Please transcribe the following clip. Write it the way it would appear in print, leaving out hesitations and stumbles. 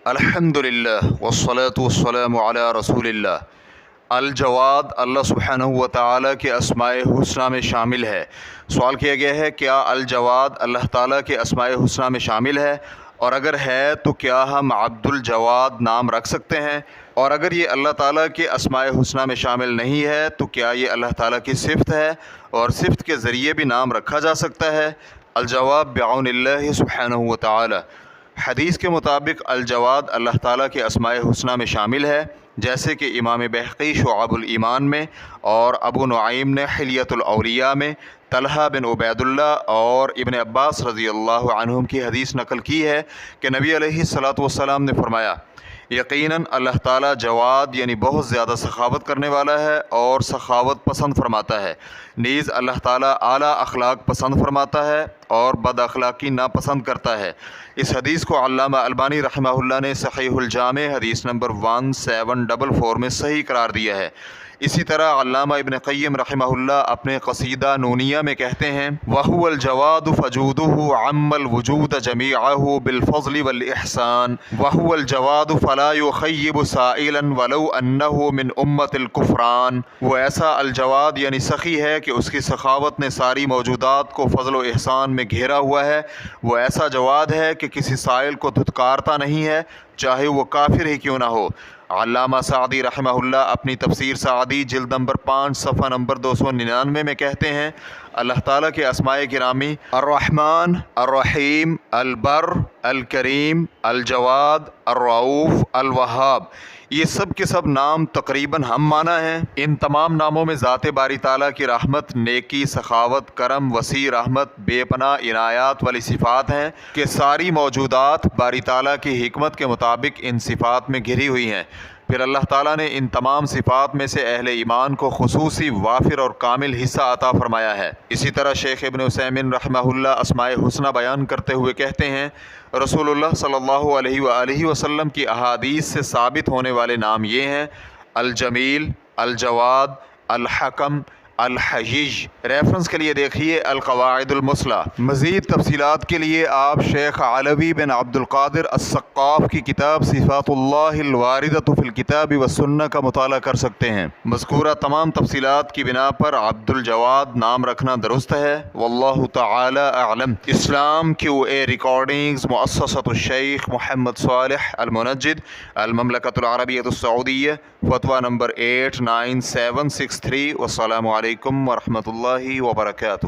الحمدللہ والصلاة والسلام علی رسول اللہ۔ الجواد اللہ سبحانہ و تعالیٰ کے اسماء حسنہ میں شامل ہے۔ سوال کیا گیا ہے کیا الجواد اللہ تعالیٰ کے اسماء حسنہ میں شامل ہے، اور اگر ہے تو کیا ہم عبد الجواد نام رکھ سکتے ہیں، اور اگر یہ اللہ تعالیٰ کے اسماء حسنہ میں شامل نہیں ہے تو کیا یہ اللہ تعالیٰ کی صفت ہے اور صفت کے ذریعے بھی نام رکھا جا سکتا ہے؟ الجواب بعون اللہ سبحانہ و تعالیٰ۔ حدیث کے مطابق الجواد اللہ تعالیٰ کے اسماء حسنہ میں شامل ہے، جیسے کہ امام بہقی شعب الایمان میں اور ابو نعیم نے حلیۃ الاولیاء میں طلحہ بن عبید اللہ اور ابن عباس رضی اللہ عنہم کی حدیث نقل کی ہے کہ نبی علیہ الصلاۃ والسلام نے فرمایا یقیناً اللہ تعالیٰ جواد یعنی بہت زیادہ سخاوت کرنے والا ہے اور سخاوت پسند فرماتا ہے، نیز اللہ تعالیٰ اعلیٰ اخلاق پسند فرماتا ہے اور بد اخلاقی ناپسند کرتا ہے۔ اس حدیث کو علامہ البانی رحمہ اللہ نے صحیح الجامع حدیث نمبر 1744 میں صحیح قرار دیا ہے۔ اسی طرح علامہ ابن قیم رحمہ اللہ اپنے قصیدہ نونیہ میں کہتے ہیں وَهُوَ الْجَوَادُ فَجُودُهُ عَمَّ الْوُجُودَ جَمِيعَهُ بِالْفَضْلِ وَالْإِحْسَانِ وَهُوَ الْجَوَادُ فَلَا يُخَيِّبُ سَائِلًا وَلَوْ أَنَّهُ مِنْ أُمَّةِ الْكُفْرَانِ۔ وہ ایسا الجواد یعنی سخی ہے کہ اس کی سخاوت نے ساری موجودات کو فضل و احسان میں گھیرا ہوا ہے، وہ ایسا جواد ہے کہ کسی سائل کو دھتکارتا نہیں ہے چاہے وہ کافر ہی کیوں نہ ہو۔ علامہ سعدی رحمہ اللہ اپنی تفسیر سعدی جلد نمبر 5 صفحہ نمبر 299 میں کہتے ہیں اللہ تعالیٰ کے اسماء گرامی الرحمن، الرحیم، البر، الکریم، الجواد، الرؤوف، الوہاب، یہ سب کے سب نام تقریباً ہم معنی ہیں۔ ان تمام ناموں میں ذات باری تعالیٰ کی رحمت، نیکی، سخاوت، کرم، وسیع رحمت، بے پناہ عنایات والی صفات ہیں کہ ساری موجودات باری تعالیٰ کی حکمت کے مطابق ان صفات میں گھری ہوئی ہیں۔ پھر اللہ تعالیٰ نے ان تمام صفات میں سے اہل ایمان کو خصوصی وافر اور کامل حصہ عطا فرمایا ہے۔ اسی طرح شیخ ابن عثیمین رحمہ اللہ اسماء حسنہ بیان کرتے ہوئے کہتے ہیں رسول اللہ صلی اللہ علیہ وآلہ وسلم کی احادیث سے ثابت ہونے والے نام یہ ہیں الجمیل، الجواد، الحکم، الحجیج۔ ریفرنس کے لیے دیکھیے القواعد المثلیٰ۔ مزید تفصیلات کے لیے آپ شیخ علوی بن عبد القادر السقاف کی کتاب صفات اللہ الواردۃ فی الکتاب والسنہ کا مطالعہ کر سکتے ہیں۔ مذکورہ تمام تفصیلات کی بنا پر عبد الجواد نام رکھنا درست ہے، واللہ تعالی اعلم۔ اسلام QA ریکارڈنگز، مؤسسۃ الشیخ محمد صالح المنجد، المملکۃ العربیۃ السعودیہ، فتویٰ نمبر 89763۔ والسلام علیکم ورحمۃ اللہ وبرکاتہ۔